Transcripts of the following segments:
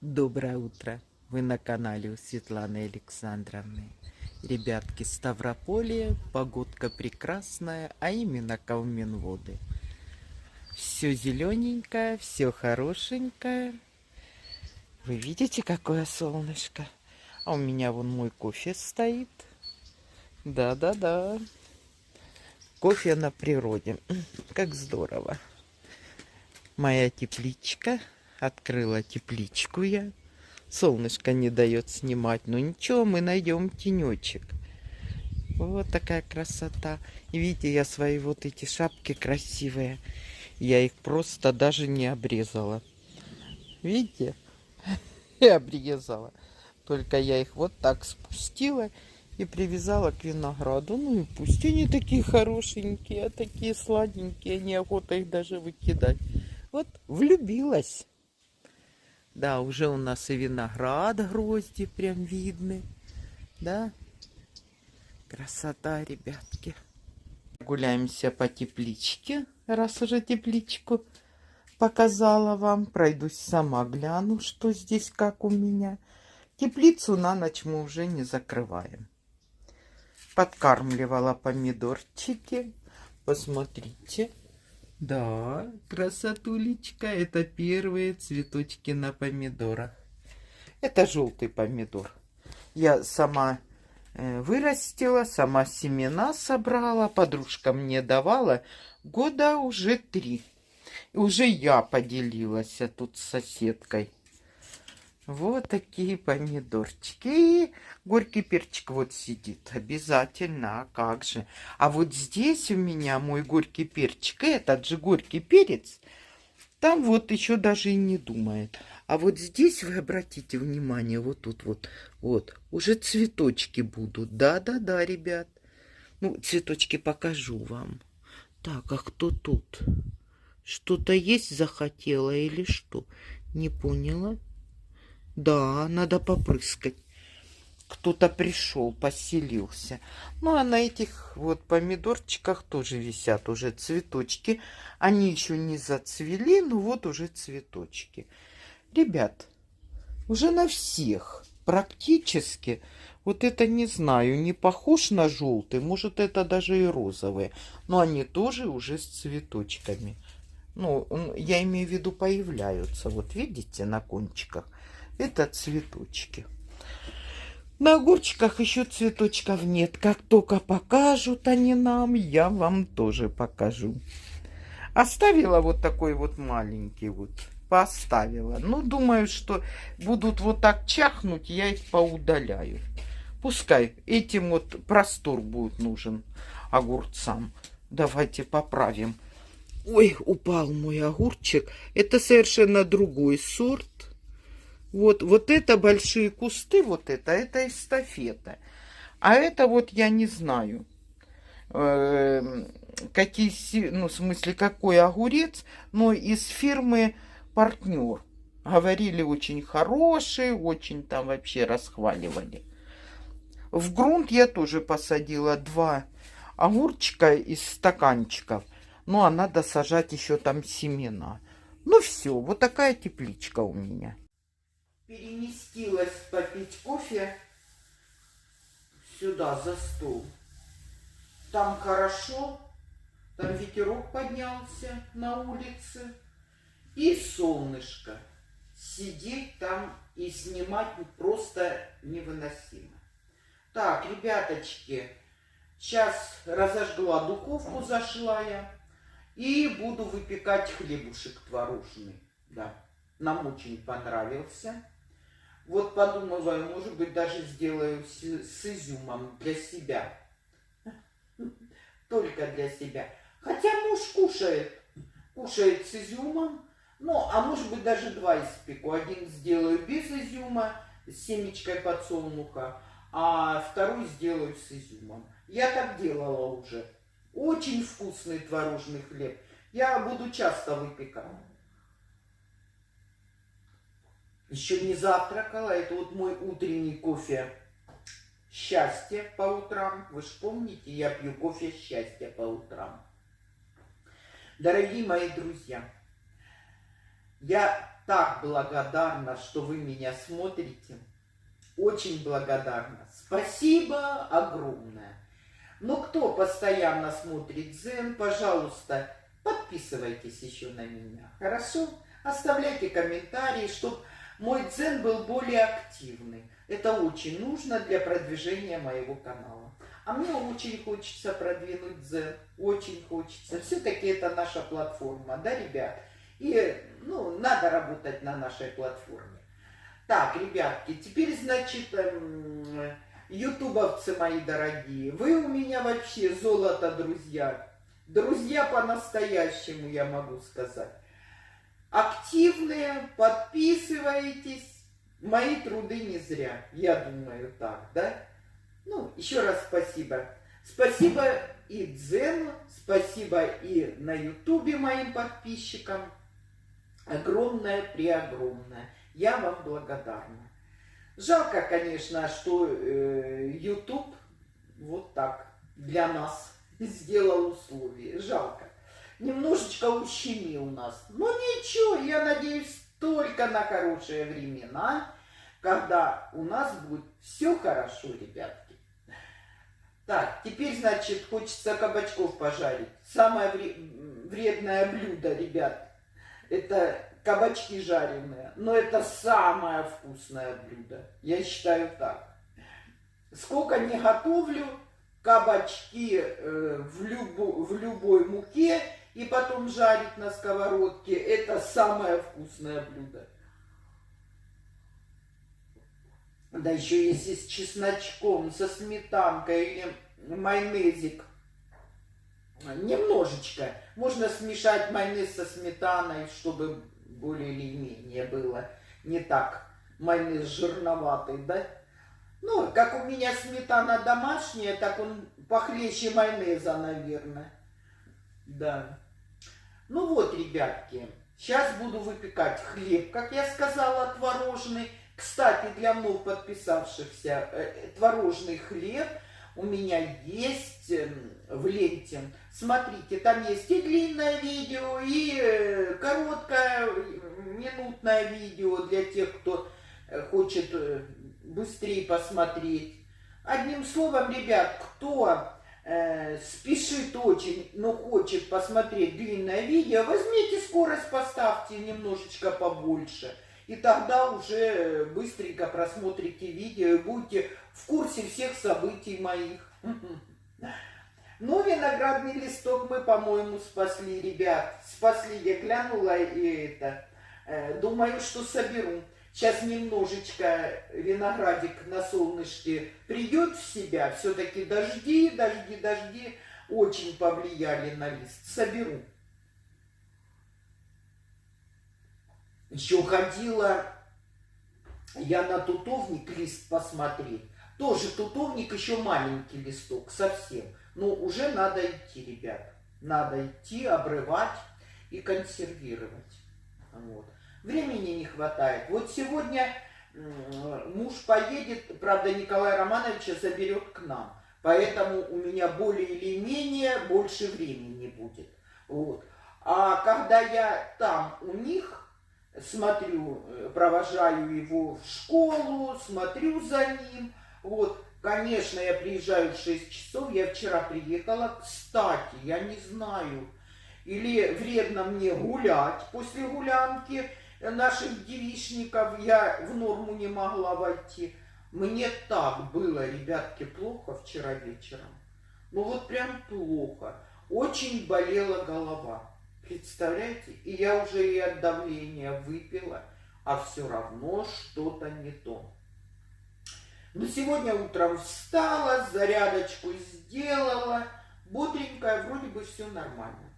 Доброе утро! Вы на канале у Светланы Александровны. Ребятки, Ставрополье, погодка прекрасная, а именно Калминводы. Все зелененькое, все хорошенькое. Вы видите, какое солнышко? А у меня вон мой кофе стоит. Да-да-да. Кофе на природе. Как здорово. Моя тепличка. Открыла тепличку я. Солнышко не дает снимать, но ничего, мы найдем тенечек. Вот такая красота. И видите, я свои вот эти шапки красивые, я их просто даже не обрезала. Видите? И обрезала. Только я их вот так спустила и привязала к винограду. Ну и пусть они такие хорошенькие, а такие сладенькие, неохота их даже выкидать. Вот влюбилась. Да, уже у нас и виноград, грозди прям видны. Да? Красота, ребятки. Гуляемся по тепличке, раз уже тепличку показала вам. Пройдусь сама, гляну, что здесь, как у меня. Теплицу на ночь мы уже не закрываем. Подкармливала помидорчики. Посмотрите. Да, красотулечка. Это первые цветочки на помидорах. Это желтый помидор. Я сама вырастила, сама семена собрала. Подружка мне давала года уже 3. И уже я поделилась тут с соседкой. Вот такие помидорчики. И горький перчик вот сидит. Обязательно, а как же. А вот здесь у меня мой горький перчик. Этот же горький перец. Там вот еще даже и не думает. А вот здесь вы обратите внимание, вот тут вот, уже цветочки будут. Да-да-да, ребят. Ну, цветочки покажу вам. Так, а кто тут? Что-то есть захотела или что? Не поняла. Да, надо попрыскать. Кто-то пришел, поселился. Ну, а на этих вот помидорчиках тоже висят уже цветочки. Они еще не зацвели, но вот уже цветочки. Ребят, уже на всех практически. Вот это не знаю, не похож на желтый. Может, это даже и розовые. Но они тоже уже с цветочками. Ну, я имею в виду, появляются. Вот видите, на кончиках. Это цветочки. На огурчиках еще цветочков нет. Как только покажут они нам, я вам тоже покажу. Оставила вот такой вот маленький вот. Поставила. Ну, думаю, что будут вот так чахнуть, я их поудаляю. Пускай этим вот простор будет нужен огурцам. Давайте поправим. Ой, упал мой огурчик. Это совершенно другой сорт. Вот это большие кусты, вот это эстафета. А это вот я не знаю, какие, ну, в смысле, какой огурец, но из фирмы «Партнер». Говорили, очень хороший, очень там вообще расхваливали. В грунт я тоже посадила 2 огурчика из стаканчиков. Ну, а надо сажать еще там семена. Ну, все, вот такая тепличка у меня. Переместилась попить кофе сюда, за стол. Там хорошо, там ветерок поднялся на улице. И солнышко. Сидеть там и снимать просто невыносимо. Так, ребяточки, сейчас разожгла духовку, зашла я. И буду выпекать хлебушек творожный. Да, нам очень понравился. Вот подумываю, может быть, даже сделаю с изюмом для себя. Только для себя. Хотя муж кушает с изюмом. Ну, а может быть, даже 2 испеку. Один сделаю без изюма, с семечкой подсолнуха, а второй сделаю с изюмом. Я так делала уже. Очень вкусный творожный хлеб. Я буду часто выпекать. Еще не завтракала. Это вот мой утренний кофе счастье по утрам. Вы же помните, я пью кофе счастье по утрам. Дорогие мои друзья, Я так благодарна, что вы меня смотрите. Очень благодарна. Спасибо огромное. Но кто постоянно смотрит Дзен, пожалуйста, подписывайтесь еще на меня. Хорошо? Оставляйте комментарии, чтобы мой Дзен был более активный. Это очень нужно для продвижения моего канала. А мне очень хочется продвинуть Дзен. Очень хочется. Все-таки это наша платформа, да, ребят? И, надо работать на нашей платформе. Так, ребятки, теперь, значит, ютубовцы мои дорогие, вы у меня вообще золото, друзья. Друзья по-настоящему, я могу сказать. Активные, подписывайтесь. Мои труды не зря, я думаю так, да? Еще раз спасибо. Спасибо и Дзену, спасибо и на ютубе моим подписчикам. Огромное, преогромное. Я вам благодарна. Жалко, конечно, что YouTube вот так для нас сделал условия. Жалко. Немножечко ущемил нас. Но ничего, я надеюсь только на хорошие времена, когда у нас будет все хорошо, ребятки. Так, теперь, значит, хочется кабачков пожарить. Самое вредное блюдо, ребят, это кабачки жареные. Но это самое вкусное блюдо. Я считаю так. Сколько не готовлю, кабачки в любой муке и потом жарить на сковородке, это самое вкусное блюдо. Да еще если с чесночком, со сметанкой или майонезик. Немножечко. Можно смешать майонез со сметаной, чтобы более или менее было не так майонез жирноватый, да? Как у меня сметана домашняя, так он похлеще майонеза, наверное. Да. Вот, ребятки, сейчас буду выпекать хлеб, как я сказала, творожный. Кстати, для вновь подписавшихся, творожный хлеб у меня есть в ленте. Смотрите, там есть и длинное видео, и короткое минутное видео для тех, кто хочет быстрее посмотреть. Одним словом, ребят, кто спешит очень, но хочет посмотреть длинное видео, возьмите скорость, поставьте немножечко побольше. И тогда уже быстренько просмотрите видео и будете в курсе всех событий моих. Виноградный листок мы, по-моему, спасли, ребят. Спасли, я глянула и это. Думаю, что соберу. Сейчас немножечко виноградик на солнышке придет в себя. Все-таки дожди очень повлияли на лист. Соберу. Еще ходила я на тутовник лист посмотреть. Тоже тутовник, еще маленький листок, совсем. Но уже надо идти, ребят. Надо идти, обрывать и консервировать. Вот. Времени не хватает. Вот сегодня муж поедет, правда, Николая Романовича заберет к нам. Поэтому у меня более или менее больше времени будет. Вот. А когда я там у них смотрю, провожаю его в школу, смотрю за ним. Вот, конечно, я приезжаю в 6 часов. Я вчера приехала. Кстати, я не знаю, или вредно мне гулять после гулянки наших девичников. Я в норму не могла войти. Мне так было, ребятки, плохо вчера вечером. Вот прям плохо. Очень болела голова. Представляете? И я уже и от давления выпила, а все равно что-то не то. Но сегодня утром встала, зарядочку сделала, бодренькая, вроде бы все нормально.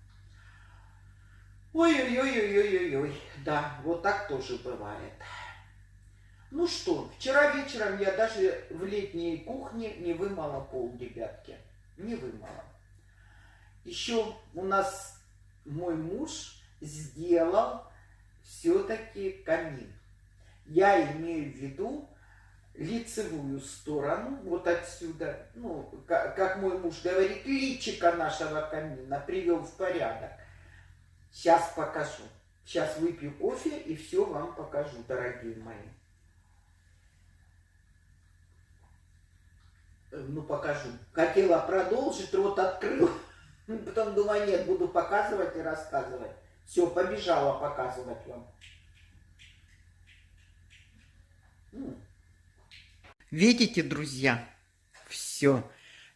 Ой-ой-ой-ой-ой-ой-ой, да, вот так тоже бывает. Что, вчера вечером я даже в летней кухне не вымыла пол, ребятки, не вымыла. Еще у нас мой муж сделал все-таки камин. Я имею в виду лицевую сторону, вот отсюда, как мой муж говорит, личико нашего камина привел в порядок. Сейчас покажу. Сейчас выпью кофе и все вам покажу, дорогие мои. Ну, покажу. Хотела продолжить, рот открыл. Потом думаю, нет, буду показывать и рассказывать. Все, побежала показывать вам. Видите, друзья? Все.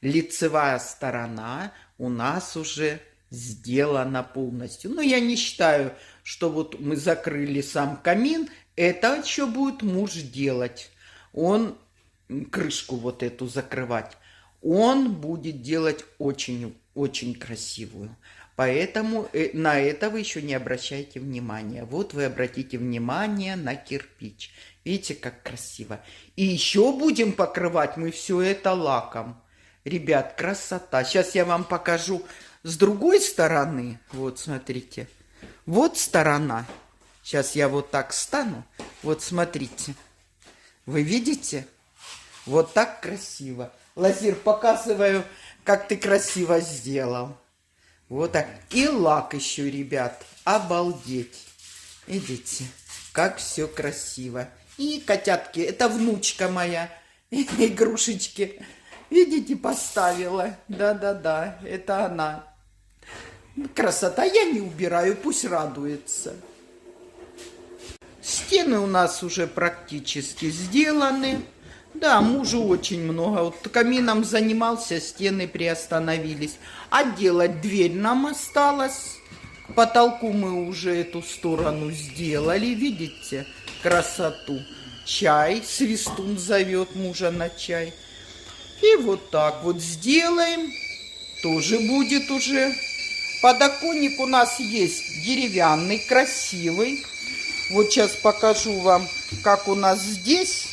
Лицевая сторона у нас уже сделана полностью. Но я не считаю, что вот мы закрыли сам камин. Это еще будет муж делать. Он крышку вот эту закрывать. Он будет делать очень красивую. Поэтому на это вы еще не обращайте внимания. Вот вы обратите внимание на кирпич. Видите, как красиво. И еще будем покрывать мы все это лаком. Ребят, красота. Сейчас я вам покажу с другой стороны. Вот, смотрите. Вот сторона. Сейчас я вот так встану. Вот, смотрите. Вы видите? Вот так красиво. Лазир, показываю, как ты красиво сделал. Вот так. И лак еще, ребят. Обалдеть. Видите, как все красиво. И котятки, это внучка моя. Игрушечки. Видите, поставила. Да-да-да, это она. Красота, я не убираю, пусть радуется. Стены у нас уже практически сделаны. Да, мужу очень много. Вот камином занимался, стены приостановились. А делать дверь нам осталось. К потолку мы уже эту сторону сделали. Видите, красоту. Чай. Свистун зовет мужа на чай. И вот так вот сделаем. Тоже будет уже. Подоконник у нас есть деревянный, красивый. Вот сейчас покажу вам, как у нас здесь.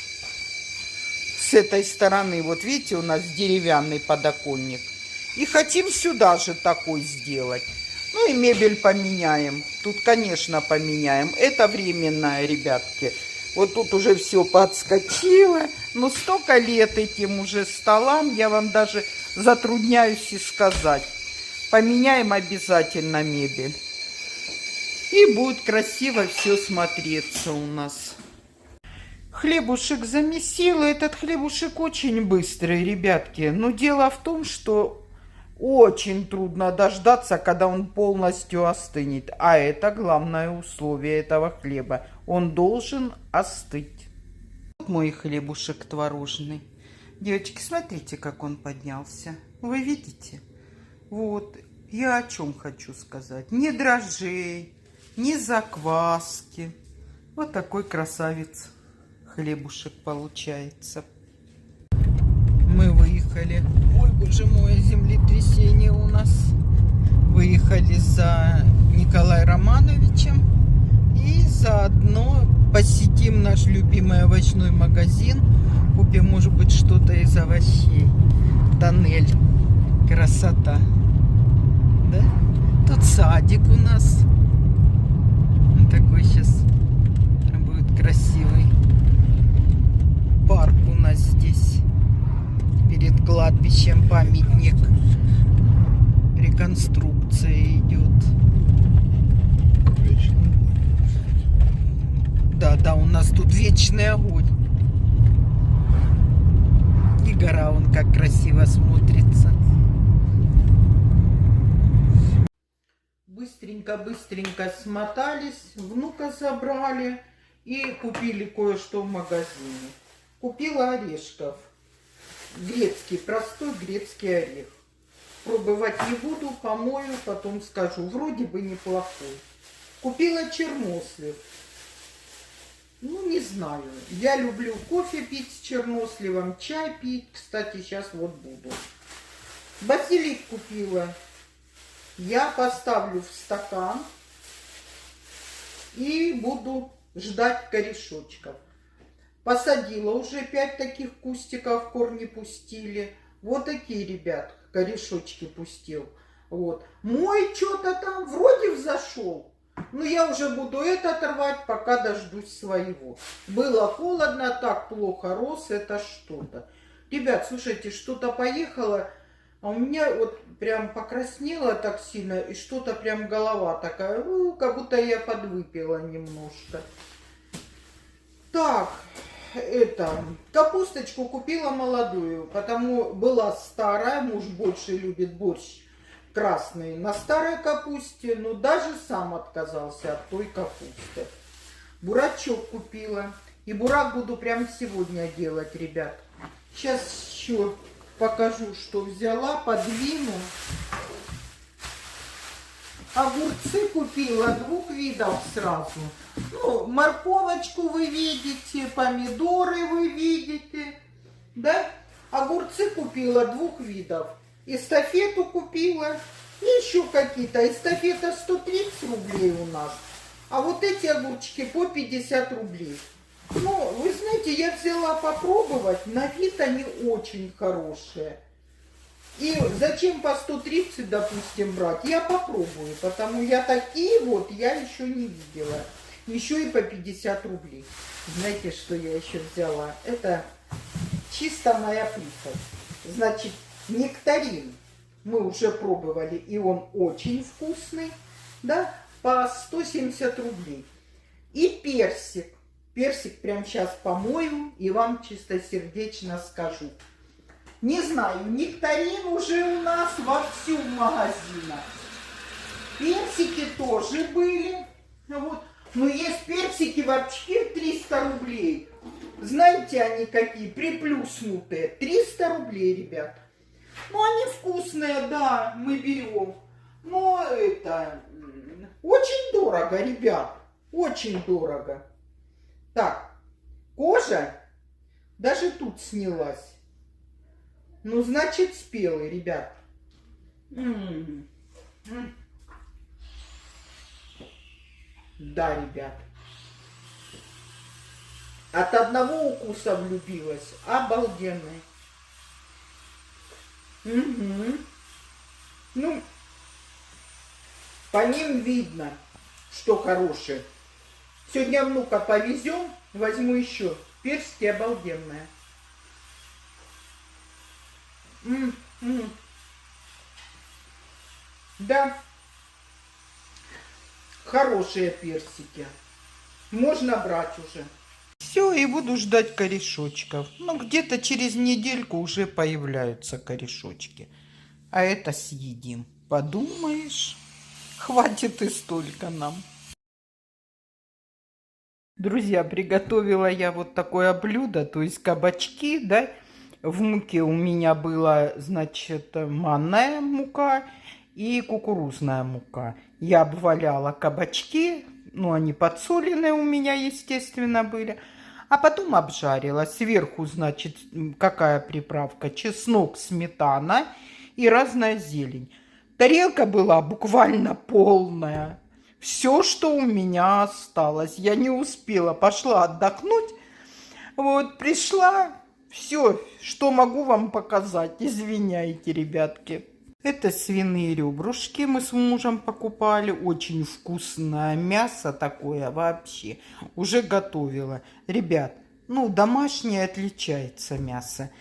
С этой стороны, вот видите, у нас деревянный подоконник. И хотим сюда же такой сделать. Ну и мебель поменяем. Тут, конечно, поменяем. Это временное, ребятки. Вот тут уже все подскочило. Но столько лет этим уже столам, я вам даже затрудняюсь и сказать. Поменяем обязательно мебель. И будет красиво все смотреться у нас. Хлебушек замесила. Этот хлебушек очень быстрый, ребятки. Но дело в том, что очень трудно дождаться, когда он полностью остынет. А это главное условие этого хлеба. Он должен остыть. Вот мой хлебушек творожный. Девочки, смотрите, как он поднялся. Вы видите? Вот. Я о чем хочу сказать. Ни дрожжей, ни закваски. Вот такой красавец. Хлебушек получается. Мы выехали. Ой, боже мой, землетрясение у нас. Выехали за Николаем Романовичем. И заодно посетим наш любимый овощной магазин. Купим, может быть, что-то из овощей. Тоннель. Красота. Да? Тут садик у нас. Он такой сейчас будет красивый. Парк у нас здесь. Перед кладбищем памятник. Реконструкция идет. Да, у нас тут вечный огонь. И гора вон как красиво смотрится. Быстренько смотались, внука забрали и купили кое-что в магазине. Купила орешков. Грецкий, простой грецкий орех. Пробовать не буду, помою, потом скажу. Вроде бы неплохой. Купила чернослив. Ну, не знаю. Я люблю кофе пить с черносливом, чай пить. Кстати, сейчас вот буду. Базилик купила. Я поставлю в стакан и буду ждать корешочков. Посадила уже 5 таких кустиков, корни пустили. Вот такие, ребят, корешочки пустил. Вот. Мой что-то там вроде взошел. Но я уже буду это рвать, пока дождусь своего. Было холодно, так плохо рос, это что-то. Ребят, слушайте, что-то поехало А у меня вот прям покраснело так сильно, и что-то прям голова такая, ну, как будто я подвыпила немножко. Так, капусточку купила молодую, потому была старая, муж больше любит борщ красный на старой капусте, но даже сам отказался от той капусты. Бурачок купила, и бурак буду прям сегодня делать, ребят. Сейчас еще покажу, что взяла, подвину. Огурцы купила двух видов сразу. Ну, морковочку вы видите, помидоры вы видите, да? Огурцы купила двух видов. Эстафету купила и еще какие-то. Эстафета 130 рублей у нас, а вот эти огурчики по 50 рублей. Ну, вы знаете, я взяла попробовать, на вид они очень хорошие. И зачем по 130, допустим, брать? Я попробую, потому я такие вот я еще не видела. Еще и по 50 рублей. Знаете, что я еще взяла? Это чисто моя прихоть. Значит, нектарин мы уже пробовали, и он очень вкусный, да, по 170 рублей. И персик. Персик прямо сейчас помою и вам чистосердечно скажу. Не знаю, нектарин уже у нас вовсю в магазинах. Персики тоже были. Вот. Но есть персики вообще 300 рублей. Знаете, они какие? Приплюснутые. 300 рублей, ребят. Ну, они вкусные, да, мы берем. Но это очень дорого, ребят. Очень дорого. Так, кожа даже тут снялась. Ну, значит, спелый, ребят. Да, ребят. От одного укуса влюбилась. Обалденный. Ну, по ним видно, что хорошие. Сегодня внука повезем, возьму еще. Персики обалденные. Да, хорошие персики. Можно брать уже. Все, и буду ждать корешочков. Ну, где-то через недельку уже появляются корешочки. А это съедим. Подумаешь, хватит и столько нам. Друзья, приготовила я вот такое блюдо, то есть кабачки, да. В муке у меня была, значит, манная мука и кукурузная мука. Я обваляла кабачки, ну, они подсоленные у меня, естественно, были. А потом обжарила. Сверху, значит, какая приправка? Чеснок, сметана и разная зелень. Тарелка была буквально полная. Все, что у меня осталось. Я не успела. Пошла отдохнуть. Вот, пришла. Все, что могу вам показать. Извиняйте, ребятки. Это свиные ребрышки мы с мужем покупали. Очень вкусное мясо такое вообще. Уже готовила. Ребят, ну, домашнее отличается мясо.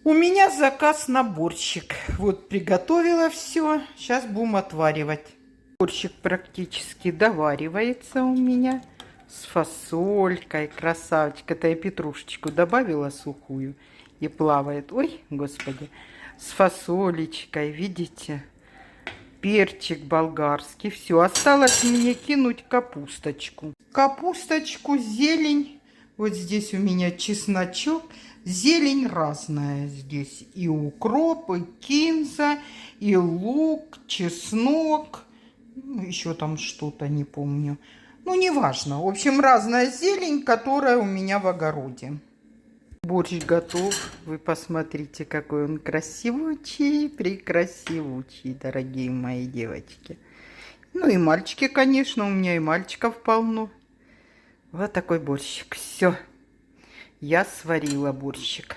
У меня заказ на борщик. Вот приготовила все. Сейчас будем отваривать. Борщик практически доваривается у меня. С фасолькой. Красавчик. Это я петрушечку добавила сухую. И плавает. Ой, господи. С фасолечкой, видите? Перчик болгарский. Все, осталось мне кинуть капусточку. Капусточку, зелень. Вот здесь у меня чесночок. Зелень разная здесь. И укроп, и кинза, и лук, чеснок. Ну, еще там что-то, не помню. Ну, неважно. В общем, разная зелень, которая у меня в огороде. Борщ готов. Вы посмотрите, какой он красивучий, прекрасивучий, дорогие мои девочки. Ну и мальчики, конечно, у меня и мальчиков полно. Вот такой борщик. Все, я сварила борщик.